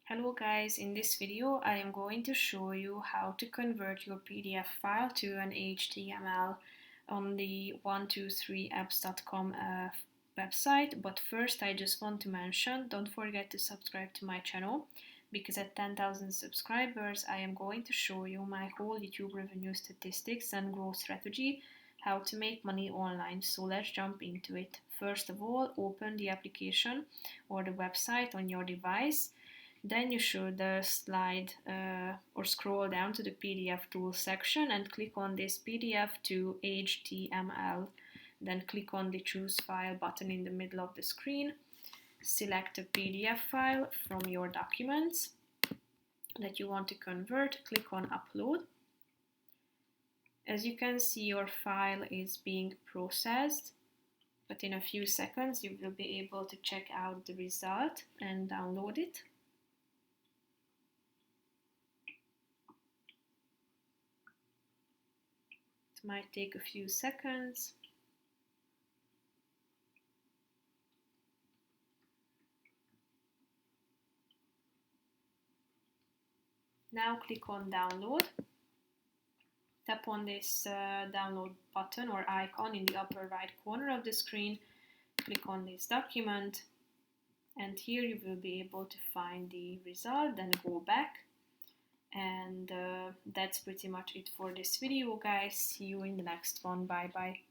Hello guys, in this video I am going to show you how to convert your PDF file to an HTML on the 123apps.com website. But first I just want to mention, don't forget to subscribe to my channel, because at 10,000 subscribers I am going to show you my whole YouTube revenue statistics and growth strategy, how to make money online. So let's jump into it. First of all, open the application or the website on your device. Then you should slide or scroll down to the PDF tools section and click on this PDF to HTML. Then click on the choose file button in the middle of the screen. Select a PDF file from your documents that you want to convert. Click on upload. As you can see, your file is being processed, but in a few seconds you will be able to check out the result and download it. It might take a few seconds. Now click on download. Tap on this download button or icon in the upper right corner of the screen. Click on this document, and here you will be able to find the result. Then go back, and that's pretty much it for this video, guys. See you in the next one. Bye bye.